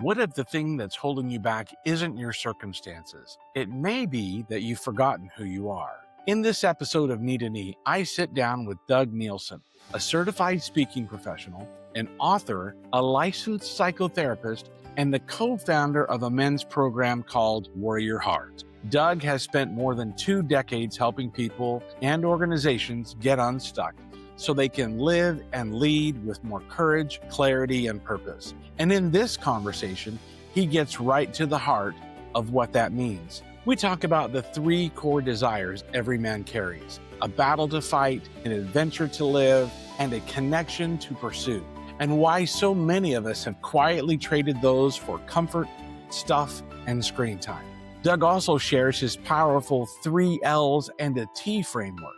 What if the thing that's holding you back isn't your circumstances? It may be that you've forgotten who you are. In this episode of KneeToKnee, I sit down with Doug Nielsen, a certified speaking professional, an author, a licensed psychotherapist, and the co-founder of a men's program called Warrior Heart. Doug has spent more than 2 decades helping people and organizations get unstuck so they can live and lead with more courage, clarity, and purpose. And in this conversation, he gets right to the heart of what that means. We talk about the 3 core desires every man carries: a battle to fight, an adventure to live, and a connection to pursue, and why so many of us have quietly traded those for comfort, stuff, and screen time. Doug also shares his powerful 3 L's and a T framework: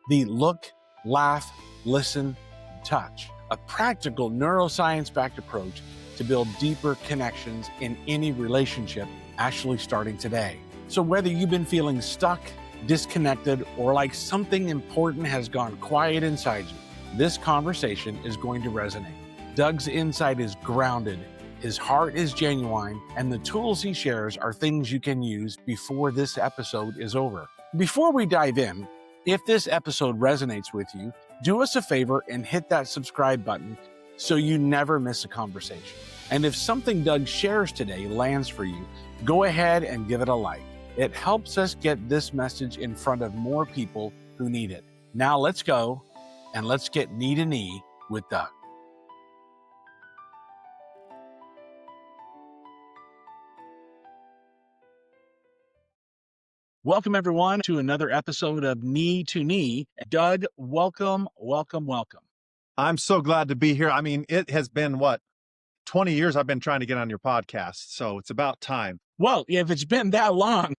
the look, laugh, listen, touch, a practical neuroscience-backed approach to build deeper connections in any relationship, actually starting today. So whether you've been feeling stuck, disconnected, or like something important has gone quiet inside you, this conversation is going to resonate. Doug's insight is grounded, his heart is genuine, and the tools he shares are things you can use before this episode is over. Before we dive in, if this episode resonates with you, do us a favor and hit that subscribe button so you never miss a conversation. And if something Doug shares today lands for you, go ahead and give it a like. It helps us get this message in front of more people who need it. Now let's go and let's get knee to knee with Doug. Welcome, everyone, to another episode of Knee to Knee. Doug, welcome. I'm so glad to be here. I mean, it has been, 20 years I've been trying to get on your podcast, so it's about time. Well, if it's been that long.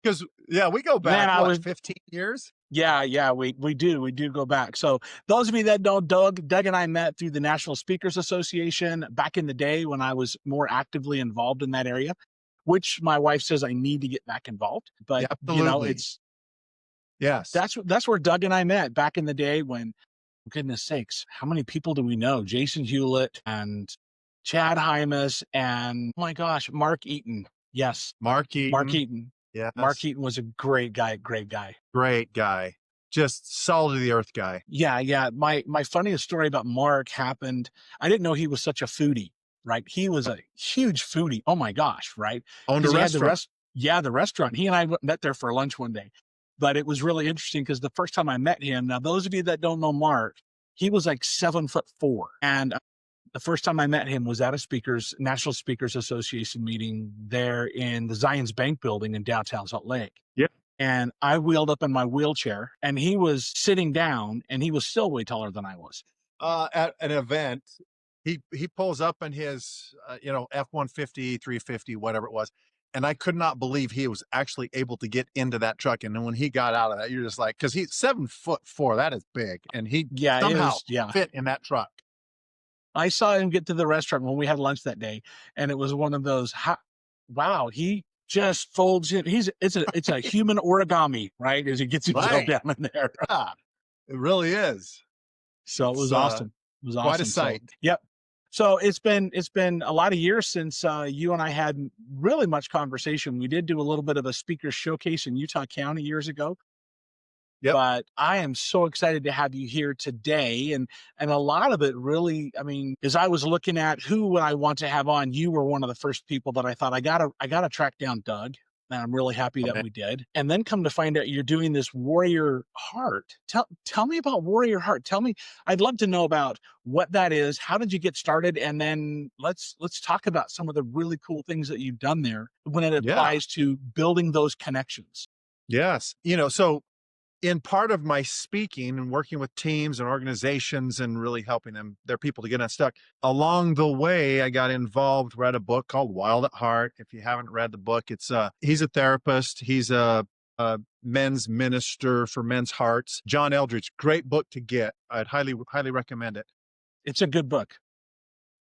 Because, we go back, 15 years? Yeah, we do go back. So those of you that know Doug and I met through the National Speakers Association back in the day when I was more actively involved in that area, which my wife says I need to get back involved. But, Yes, that's where Doug and I met back in the day when, goodness sakes, how many people do we know? Jason Hewlett and Chad Hymas and, oh my gosh, Mark Eaton. Yes. Mark Eaton. Yeah. Mark Eaton was a great guy. Great guy. Just solid of the earth guy. Yeah. My funniest story about Mark happened. I didn't know he was such a foodie, right? He was a huge foodie. Oh my gosh, right? Owned a restaurant. The restaurant. He and I met there for lunch one day. But it was really interesting because the first time I met him, now those of you that don't know Mark, he was like 7'4". And the first time I met him was at a National Speakers Association meeting there in the Zions Bank building in downtown Salt Lake. Yep. And I wheeled up in my wheelchair and he was sitting down and he was still way taller than I was. At an event, he pulls up in his, F-150, 350, whatever it was. And I could not believe he was actually able to get into that truck. And then when he got out of that, you're just like, because he's 7'4", that is big. And he somehow fit in that truck. I saw him get to the restaurant when we had lunch that day. And it was one of those, wow, he just folds it. It's a human origami, right? As he gets himself down in there. Yeah, it really is. So it was awesome. It was awesome. Quite a sight. So, yep. So it's been a lot of years since you and I had really much conversation. We did do a little bit of a speaker showcase in Utah County years ago. Yep. But I am so excited to have you here today. And a lot of it really, I mean, as I was looking at who would I want to have on, you were one of the first people that I thought I gotta track down Doug. And I'm really happy that we did. And then come to find out you're doing this Warrior Heart. Tell me about Warrior Heart. I'd love to know about what that is. How did you get started? And then let's talk about some of the really cool things that you've done there when it applies to building those connections. Yes. So in part of my speaking and working with teams and organizations and really helping their people to get unstuck, along the way, I got involved, read a book called Wild at Heart. If you haven't read the book, he's a therapist. He's a men's minister for men's hearts. John Eldredge, great book to get. I'd highly recommend it. It's a good book.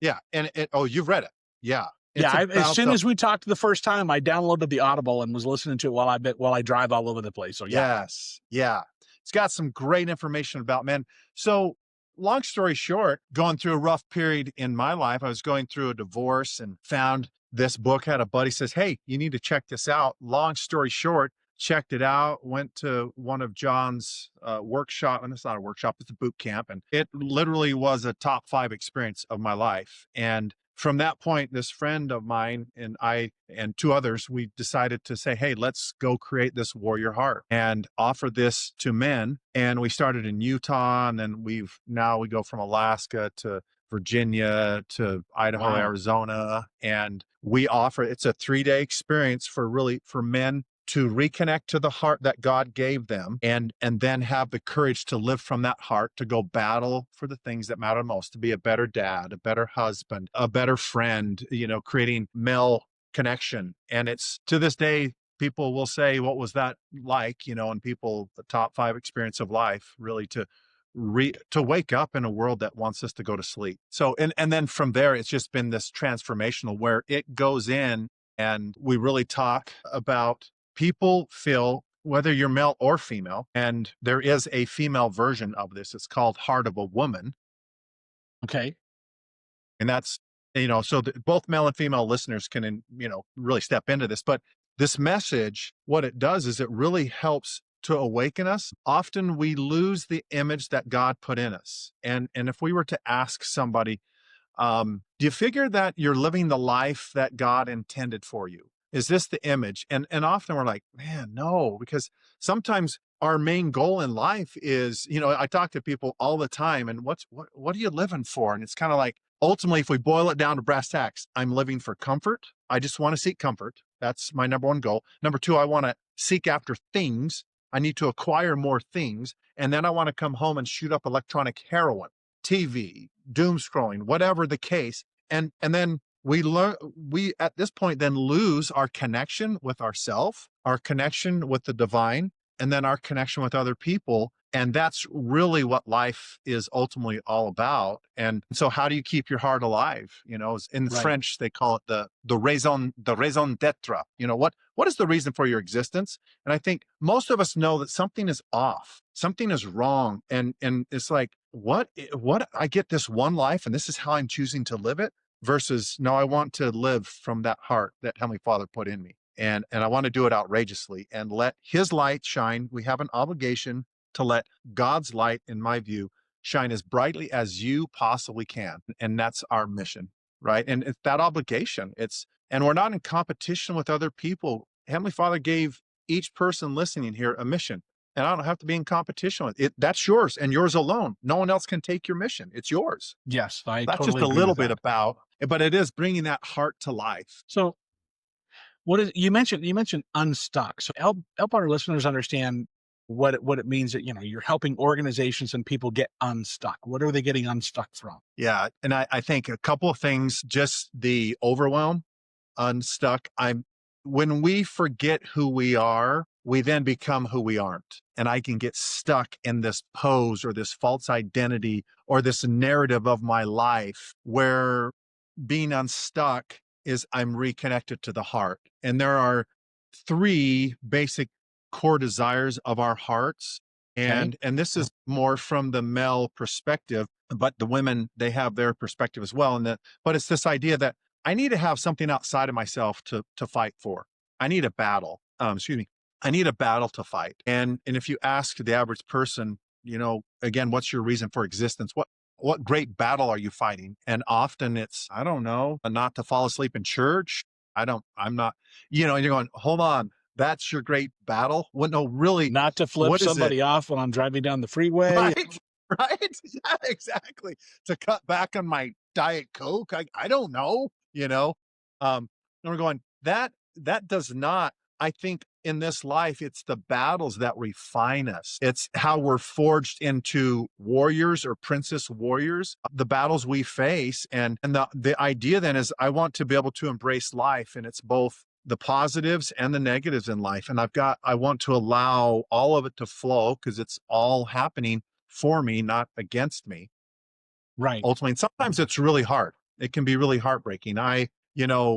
Yeah. And you've read it. Yeah. As soon as we talked the first time, I downloaded the Audible and was listening to it while I drive all over the place. So Yes. Yeah. It's got some great information about men. So long story short, going through a rough period in my life, I was going through a divorce and found this book. Had a buddy says, "Hey, you need to check this out." Long story short, checked it out, went to one of John's workshop, and it's not a workshop, it's a boot camp. And it literally was a top 5 experience of my life. And from that point, this friend of mine and I and 2 others, we decided to say, hey, let's go create this warrior heart and offer this to men. And we started in Utah, and then we go from Alaska to Virginia to Idaho, Wow. Arizona. And we offer, it's a 3-day experience for men to reconnect to the heart that God gave them, and then have the courage to live from that heart, to go battle for the things that matter most, to be a better dad, a better husband, a better friend, creating male connection. And it's, to this day, people will say, what was that like? And people, the top 5 experience of life, really to wake up in a world that wants us to go to sleep. So, and then from there, it's just been this transformational where it goes in, and we really talk about, people feel, whether you're male or female, and there is a female version of this. It's called Heart of a Woman. Okay. And that's, so both male and female listeners can, really step into this. But this message, what it does is it really helps to awaken us. Often we lose the image that God put in us. And if we were to ask somebody, do you figure that you're living the life that God intended for you? Is this the image? And often we're like, man, no, because sometimes our main goal in life is, I talk to people all the time, and what are you living for? And it's kind of like, ultimately, if we boil it down to brass tacks, I'm living for comfort. I just want to seek comfort. That's my number 1 goal. Number 2, I want to seek after things. I need to acquire more things. And then I want to come home and shoot up electronic heroin, TV, doom scrolling, whatever the case. And then we at this point then lose our connection with ourself, our connection with the divine, and then our connection with other people. And that's really what life is ultimately all about. And so how do you keep your heart alive? In Right. French, they call it the raison d'être. What is the reason for your existence? And I think most of us know that something is off, something is wrong. And it's like, what I get this one life, and this is how I'm choosing to live it, versus, no, I want to live from that heart that Heavenly Father put in me. And I want to do it outrageously and let His light shine. We have an obligation to let God's light, in my view, shine as brightly as you possibly can. And that's our mission, right? And it's that obligation. And we're not in competition with other people. Heavenly Father gave each person listening here a mission. And I don't have to be in competition with it. That's yours and yours alone. No one else can take your mission. It's yours. Yes, I That's totally just a agree little with bit that. about, but it is bringing that heart to life. So, what is you mentioned Unstuck. So help our listeners understand what it means that you're helping organizations and people get unstuck. What are they getting unstuck from? Yeah. And I think a couple of things, just the overwhelm, unstuck. When we forget who we are, we then become who we aren't. And I can get stuck in this pose or this false identity or this narrative of my life, where being unstuck is I'm reconnected to the heart. And there are 3 basic core desires of our hearts. Okay. And this is more from the male perspective, but the women, they have their perspective as well. But it's this idea that I need to have something outside of myself to fight for. I need a battle. I need a battle to fight. And if you ask the average person, again, what's your reason for existence? What great battle are you fighting? And often it's, I don't know, not to fall asleep in church. I'm not, and you're going, hold on, that's your great battle? What, no, really, Not to flip what is it? somebody off when I'm driving down the freeway. Right? Right? Yeah, exactly. To cut back on my Diet Coke. I don't know, and we're going, that does not, I think in this life, it's the battles that refine us. It's how we're forged into warriors or princess warriors, the battles we face. And the idea then is I want to be able to embrace life, and it's both the positives and the negatives in life. And I want to allow all of it to flow, because it's all happening for me, not against me. Right. Ultimately, and sometimes it's really hard. It can be really heartbreaking. I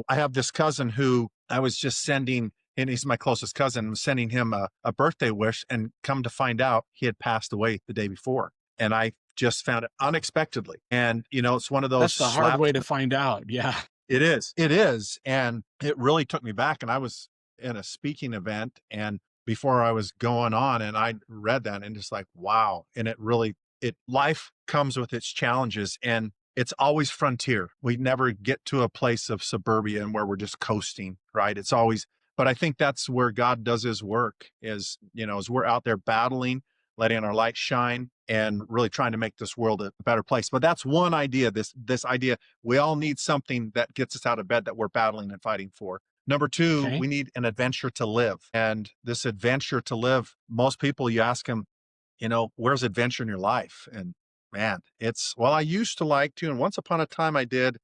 have this cousin who I was just sending, and he's my closest cousin. I'm sending him a birthday wish, and come to find out he had passed away the day before. And I just found it unexpectedly. And, it's one of those That's the hard slaps. way to find out. Yeah. It is. It is. And it really took me back. And I was in a speaking event, and before I was going on, and I read that and just like, wow. And life comes with its challenges, and it's always frontier. We never get to a place of suburbia and where we're just coasting, right? It's always, but I think that's where God does his work is, as we're out there battling, letting our light shine and really trying to make this world a better place. But that's one idea, this idea, we all need something that gets us out of bed that we're battling and fighting for. Number two, Okay. we need an adventure to live. And this adventure to live, most people, you ask them, where's adventure in your life? And man, well, I used to like to, and once upon a time I did,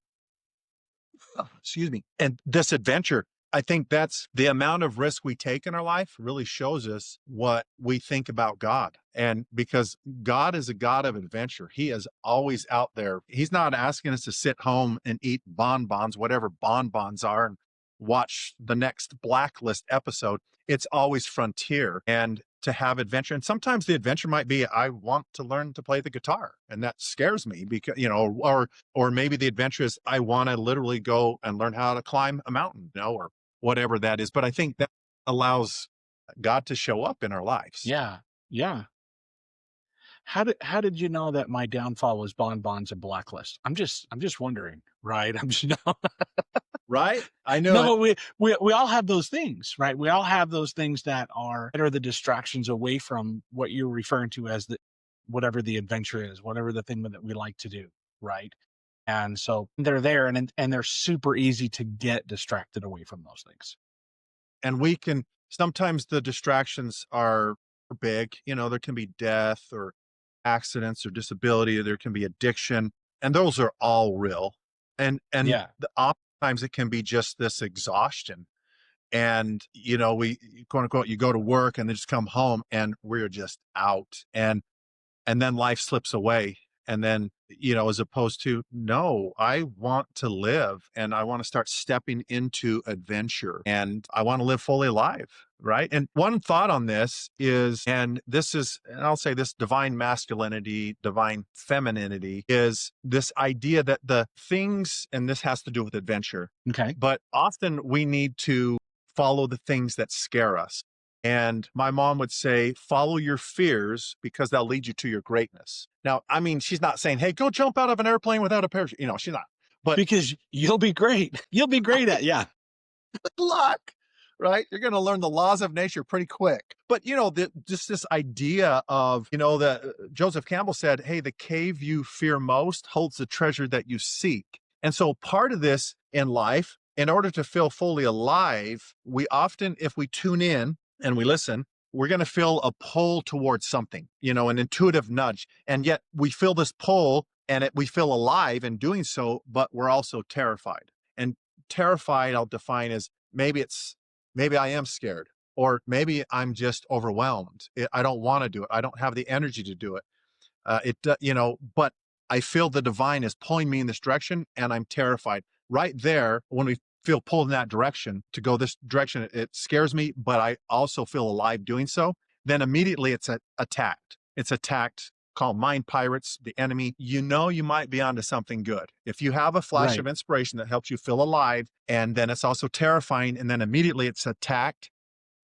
excuse me. And this adventure, I think that's the amount of risk we take in our life really shows us what we think about God. And because God is a God of adventure, he is always out there. He's not asking us to sit home and eat bonbons, whatever bonbons are, and watch the next Blacklist episode. It's always frontier and to have adventure. And sometimes the adventure might be, I want to learn to play the guitar. And that scares me because, or maybe the adventure is, I want to literally go and learn how to climb a mountain, or whatever that is. But I think that allows God to show up in our lives. Yeah. Yeah. How did you know that my downfall was bonbons and Blacklist? I'm just wondering, right? I'm just no. Right? I know No, it. we all have those things, right? We all have those things that are the distractions away from what you're referring to as whatever the adventure is, whatever the thing that we like to do, right? And so they're there, and they're super easy to get distracted away from those things. And sometimes the distractions are big, there can be death or accidents or disability, or there can be addiction, and those are all real. And Yeah. oftentimes it can be just this exhaustion. And, we quote unquote, you go to work and then just come home and we're just out. And then life slips away. And then, as opposed to, no, I want to live and I want to start stepping into adventure and I want to live fully alive. Right. And one thought on this is, and I'll say this divine masculinity, divine femininity is this idea that the things, and this has to do with adventure, Okay. but often we need to follow the things that scare us. And my mom would say, follow your fears because they'll lead you to your greatness. Now, I mean, she's not saying, hey, go jump out of an airplane without a parachute. She's not. But Because you'll be great. You'll be great at, yeah. good luck, right? You're going to learn the laws of nature pretty quick. But, just this idea of, that Joseph Campbell said, hey, the cave you fear most holds the treasure that you seek. And so part of this in life, in order to feel fully alive, we often, if we tune in, and we listen, we're going to feel a pull towards something, an intuitive nudge. And yet we feel this pull and we feel alive in doing so, but we're also terrified. And terrified, I'll define as maybe I am scared, or maybe I'm just overwhelmed. I don't want to do it. I don't have the energy to do it. But I feel the divine is pulling me in this direction and I'm terrified. Right there, when we feel pulled in that direction to go this direction, it scares me, but I also feel alive doing so. Then immediately it's attacked. It's attacked, called mind pirates, the enemy. You might be onto something good. If you have a flash Right. of inspiration that helps you feel alive, and then it's also terrifying, and then immediately it's attacked.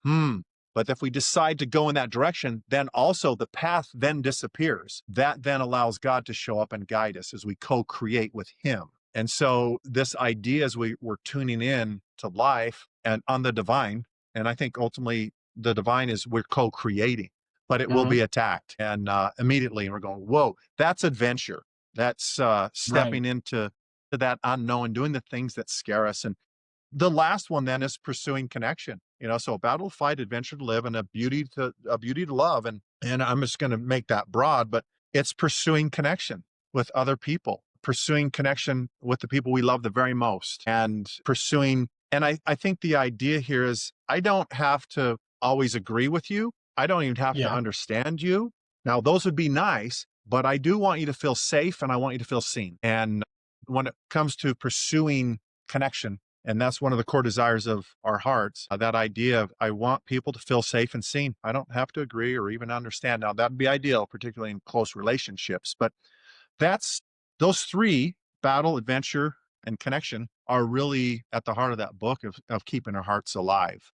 But if we decide to go in that direction, then also the path then disappears. That then allows God to show up and guide us as we co-create with him. And so this idea as we're tuning in to life and on the divine, and I think ultimately the divine is we're co-creating, but it will be attacked. And immediately we're going, whoa, that's adventure. That's stepping Right. into that unknown, doing the things that scare us. And the last one then is pursuing connection. So a battle to fight, adventure to live, and a beauty to love. And I'm just going to make that broad, but it's pursuing connection with other people, pursuing connection with the people we love the very most, and I think the idea here is I don't have to always agree with you. I don't even have to Yeah. understand you. Now, those would be nice, but I do want you to feel safe and I want you to feel seen. And when it comes to pursuing connection, And that's one of the core desires of our hearts. That idea of, I want people to feel safe and seen. I don't have to agree or even understand. Now, that'd be ideal, particularly in close relationships. But that's those three, battle, adventure, and connection, are really at the heart of that book of keeping our hearts alive.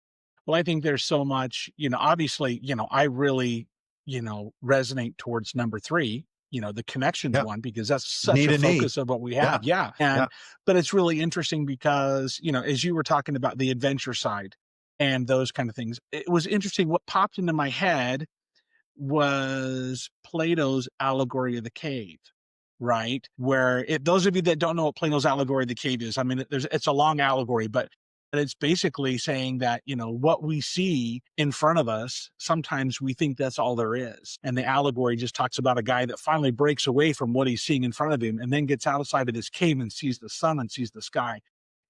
Well, I think there's so much, obviously, I really, resonate towards number three, the connections Yeah. one, because that's such Knee a to knee. focus of what we Yeah. have. Yeah. Yeah. But it's really interesting because, as you were talking about the adventure side and those kind of things, it was interesting. What popped into my head was Plato's allegory of the cave, right? Where those of you that don't know what Plato's allegory of the cave is, I mean, it's a long allegory, but it's basically saying that, what we see in front of us, sometimes we think that's all there is. And the allegory just talks about a guy that finally breaks away from what he's seeing in front of him and then gets outside of this cave and sees the sun and sees the sky,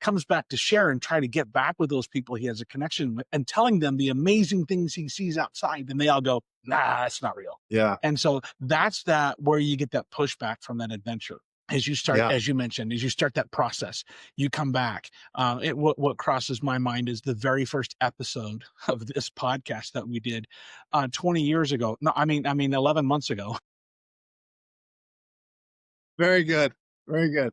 comes back to share and try to get back with those people he has a connection with and telling them the amazing things he sees outside. And they all go, nah, that's not real. Yeah. And so that's where you get that pushback from that adventure. As you start, Yeah. as you mentioned, as you start that process, you come back. What crosses my mind is the very first episode of this podcast that we did 20 years ago. No, I mean 11 months ago. Very good. Very good.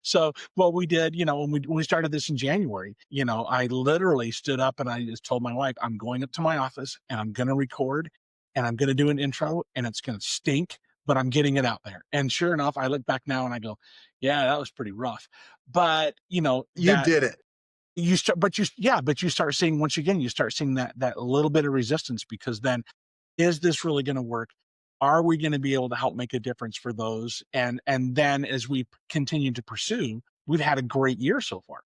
So what we did, when we started this in January, I literally stood up and I just told my wife, I'm going up to my office and I'm going to record and I'm going to do an intro and it's going to stink, but I'm getting it out there. And sure enough, I look back now and I go, yeah, that was pretty rough. But You that did it. you start, but you start seeing, once again, you start seeing that little bit of resistance, because then, is this really going to work? Are we going to be able to help make a difference for those? And then as we continue to pursue, we've had a great year so far.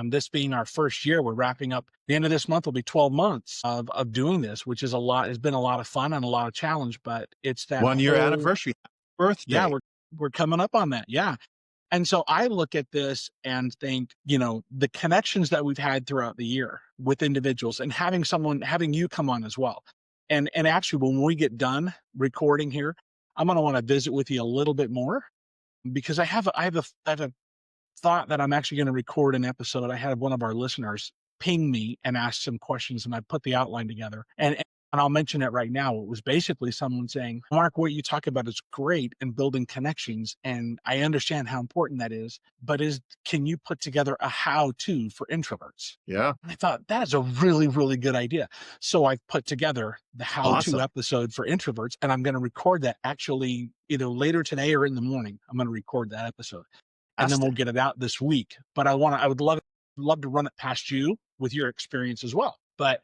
This being our first year, we're wrapping up. The end of this month will be 12 months of doing this, which is a lot. It's been a lot of fun and a lot of challenge, but it's that 1 year anniversary, birthday. Yeah, we're coming up on that. Yeah. And so I look at this and think, the connections that we've had throughout the year with individuals and having you come on as well. And actually, when we get done recording here, I'm going to want to visit with you a little bit more, because I have a thought that I'm actually going to record an episode. I had one of our listeners ping me and ask some questions, and I put the outline together. And I'll mention it right now. It was basically someone saying, Mark, what you talk about is great in building connections. And I understand how important that is, but can you put together a how-to for introverts? Yeah. I thought that is a really, really good idea. So I've put together the how-to episode for introverts, and I'm going to record that actually either later today or in the morning. I'm going to record that episode, and then we'll get it out this week. But I would love to run it past you with your experience as well. But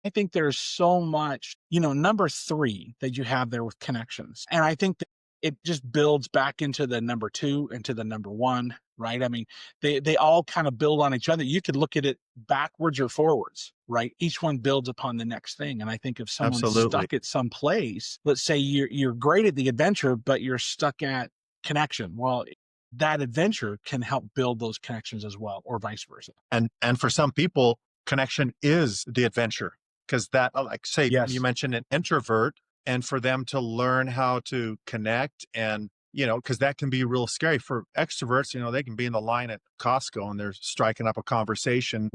I think there's so much, number three that you have there with connections. And I think that it just builds back into the number two, into the number one, right? I mean, they all kind of build on each other. You could look at it backwards or forwards, right? Each one builds upon the next thing. And I think if someone's stuck at some place, let's say you're great at the adventure, but you're stuck at connection. Well, that adventure can help build those connections as well, or vice versa. And for some people, connection is the adventure. Because that, like, say, you mentioned an introvert, and for them to learn how to connect, and, because that can be real scary for extroverts. They can be in the line at Costco and they're striking up a conversation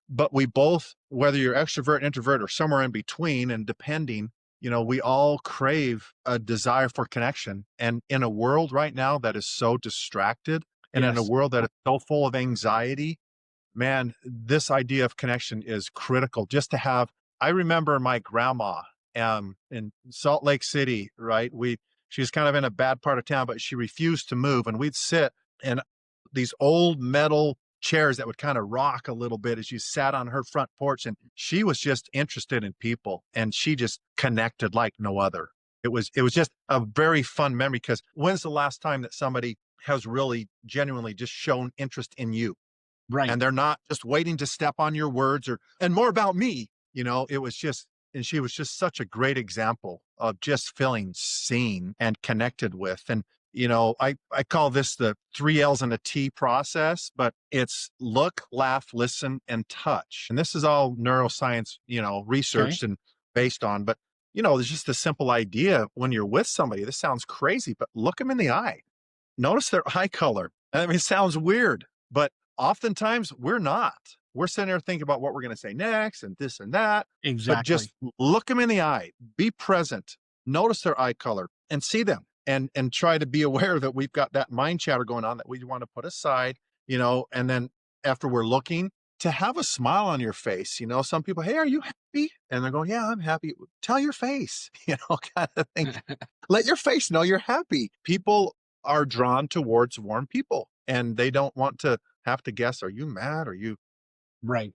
but we both, whether you're extrovert, introvert, or somewhere in between, and depending, we all crave a desire for connection. And in a world right now that is so distracted, and in a world that is so full of anxiety, man, this idea of connection is critical. Just to have, I remember my grandma in Salt Lake City, right? She's kind of in a bad part of town, but she refused to move. And we'd sit in these old metal chairs that would kind of rock a little bit as you sat on her front porch. And she was just interested in people, and she just connected like no other. It was just a very fun memory, because when's the last time that somebody has really genuinely just shown interest in you? Right. And they're not just waiting to step on your words and more about me. It was just, and she was just such a great example of just feeling seen and connected with. And, I call this the 3 L's and a T process, but it's look, laugh, listen, and touch. And this is all neuroscience, researched and based on, but, there's just the simple idea when you're with somebody. This sounds crazy, but look them in the eye. Notice their eye color. I mean, it sounds weird, but oftentimes we're not. We're sitting there thinking about what we're going to say next and this and that, but Exactly. just look them in the eye, be present, notice their eye color and see them and try to be aware that we've got that mind chatter going on that we want to put aside, and then after we're looking, to have a smile on your face. Some people, hey, are you happy? And they're going, yeah, I'm happy. Tell your face, kind of thing. Let your face know you're happy. People are drawn towards warm people and they don't want to have to guess, are you mad? Are you, Right.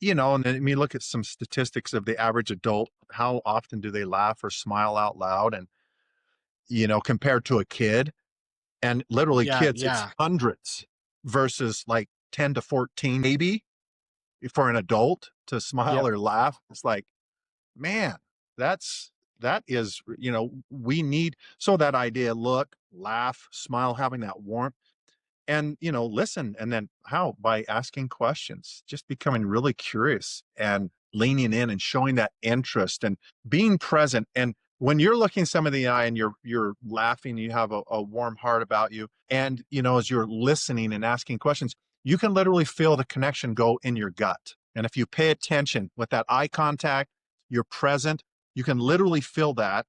and then look at some statistics of the average adult. How often do they laugh or smile out loud? And, compared to a kid, and literally Yeah. kids, it's Yeah. hundreds versus like 10 to 14, maybe for an adult to smile Yep. or laugh. It's like, man, that is, we need, so that idea, look, laugh, smile, having that warmth and, listen. And then how? By asking questions, just becoming really curious and leaning in and showing that interest and being present. And when you're looking somebody in the eye and you're laughing, you have a warm heart about you. And, as you're listening and asking questions, you can literally feel the connection go in your gut. And if you pay attention with that eye contact, you're present, you can literally feel that.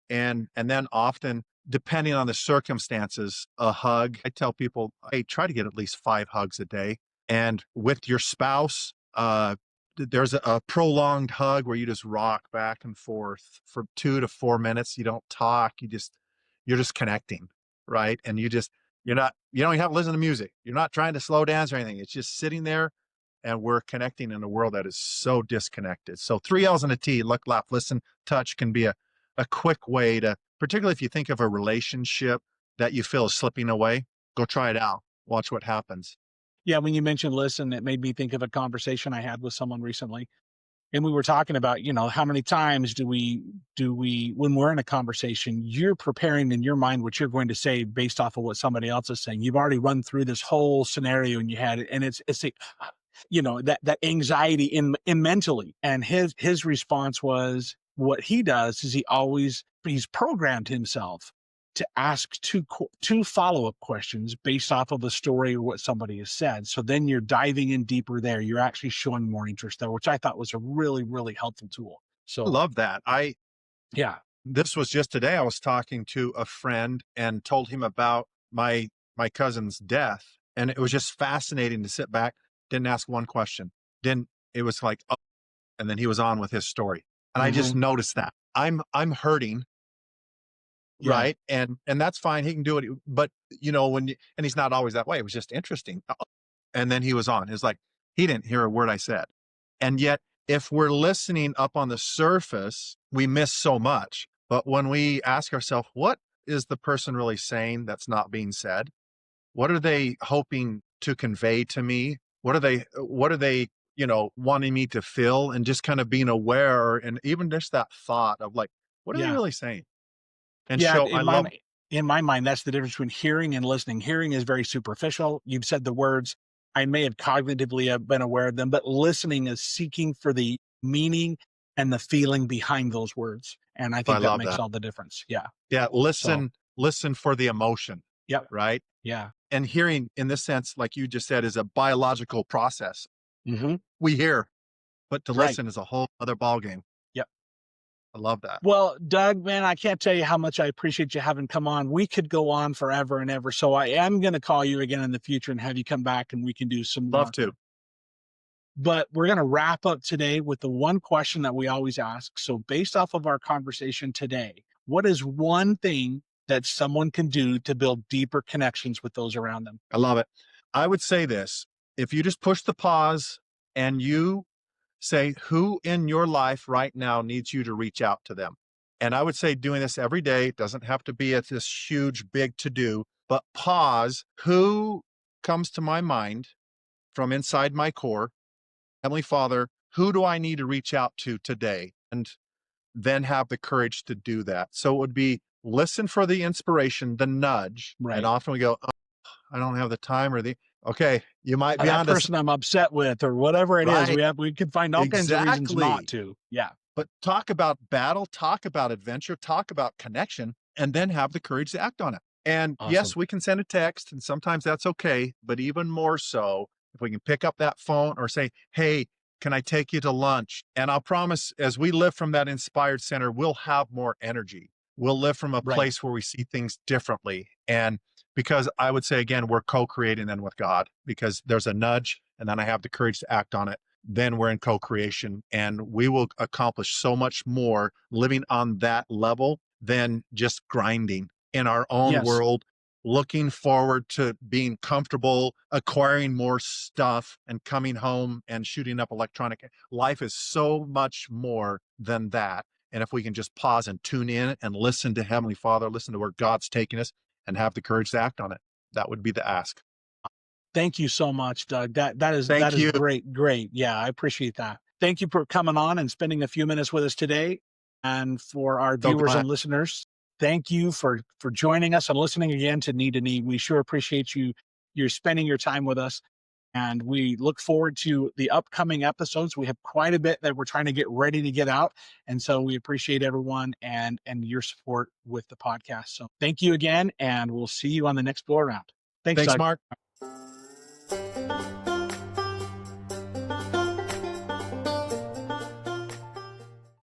And then often, depending on the circumstances, a hug. I tell people, hey, try to get at least 5 hugs a day. And with your spouse, there's a prolonged hug where you just rock back and forth for 2 to 4 minutes. You don't talk. You're just connecting, right? And you don't even have to listen to music. You're not trying to slow dance or anything. It's just sitting there and we're connecting in a world that is so disconnected. So 3 L's and a T, look, laugh, listen, touch can be a quick way to, particularly if you think of a relationship that you feel is slipping away, go try it out. Watch what happens. Yeah. When you mentioned listen, it made me think of a conversation I had with someone recently. And we were talking about, how many times do we, when we're in a conversation, you're preparing in your mind what you're going to say based off of what somebody else is saying. You've already run through this whole scenario in your head, and it's that anxiety in mentally. And his response was, what he does is he's programmed himself to ask two follow-up questions based off of a story or what somebody has said. So then you're diving in deeper there. You're actually showing more interest there, which I thought was a really, really helpful tool. I So love that. yeah. This was just today. I was talking to a friend and told him about my cousin's death. And it was just fascinating to sit back, didn't ask one question. Didn't, it was like, oh, and then he was on with his story. And I just Mhm. noticed that. I'm hurting, Yeah. right? And that's fine. He can do it. But and he's not always that way. It was just interesting. And then he was on. It's like he didn't hear a word I said. And yet, if we're listening up on the surface, we miss so much. But when we ask ourselves, what is the person really saying that's not being said? What are they hoping to convey to me? What are they, wanting me to feel? And just kind of being aware, and even just that thought of like, what are they Yeah. really saying? And Yeah. I love, In my mind, that's the difference between hearing and listening. Hearing is very superficial. You've said the words. I may have cognitively been aware of them, but listening is seeking for the meaning and the feeling behind those words. And I I think that love makes that. all the difference. Yeah. Yeah. So, Listen for the emotion, yep. right? Yeah. And hearing in this sense, like you just said, is a biological process. Hmm. We hear, but to Right. listen is a whole other ballgame. Yep. I love that. Well, Doug, man, I can't tell you how much I appreciate you having come on. We could go on forever and ever. So I am going to call you again in the future and have you come back and we can do some Love more. to. But we're going to wrap up today with the one question that we always ask. So based off of our conversation today, what is one thing that someone can do to build deeper connections with those around them? I love it. I would say this, if you just push the pause and you say who in your life right now needs you to reach out to them. And I would say doing this every day, it doesn't have to be at this huge, big to do, but pause. Who comes to my mind from inside my core? Heavenly Father, who do I need to reach out to today? And then have the courage to do that. So it would be listen for the inspiration, the nudge. And Right. often we go, oh, I don't have the time or okay, you might be That onto person I'm upset with or whatever it is, right. we can find all kinds of reasons not Exactly. to. Yeah. But talk about battle, talk about adventure, talk about connection, and then have the courage to act on it. And yes, Awesome. we can send a text, and sometimes that's okay. But even more so, if we can pick up that phone or say, hey, can I take you to lunch? And I'll promise, as we live from that inspired center, we'll have more energy. We'll live from a Right. place where we see things differently. And because I would say, again, we're co-creating then with God, because there's a nudge and then I have the courage to act on it. Then we're in co-creation, and we will accomplish so much more living on that level than just grinding in our own Yes. world, looking forward to being comfortable, acquiring more stuff, and coming home and shooting up electronic. Life is so much more than that. And if we can just pause and tune in and listen to Heavenly Father, listen to where God's taking us, and have the courage to act on it, that would be the ask. Thank you so much, Doug. That Thank is you. great. Great. Yeah, I appreciate that. Thank you for coming on and spending a few minutes with us today. And for our So viewers glad. and listeners, thank you for joining us and listening again to Knee to Knee. We sure appreciate you're spending your time with us. And we look forward to the upcoming episodes. We have quite a bit that we're trying to get ready to get out. And so we appreciate everyone and your support with the podcast. So thank you again, and we'll see you on the next go around. Thanks, Thanks, Doug. Mark.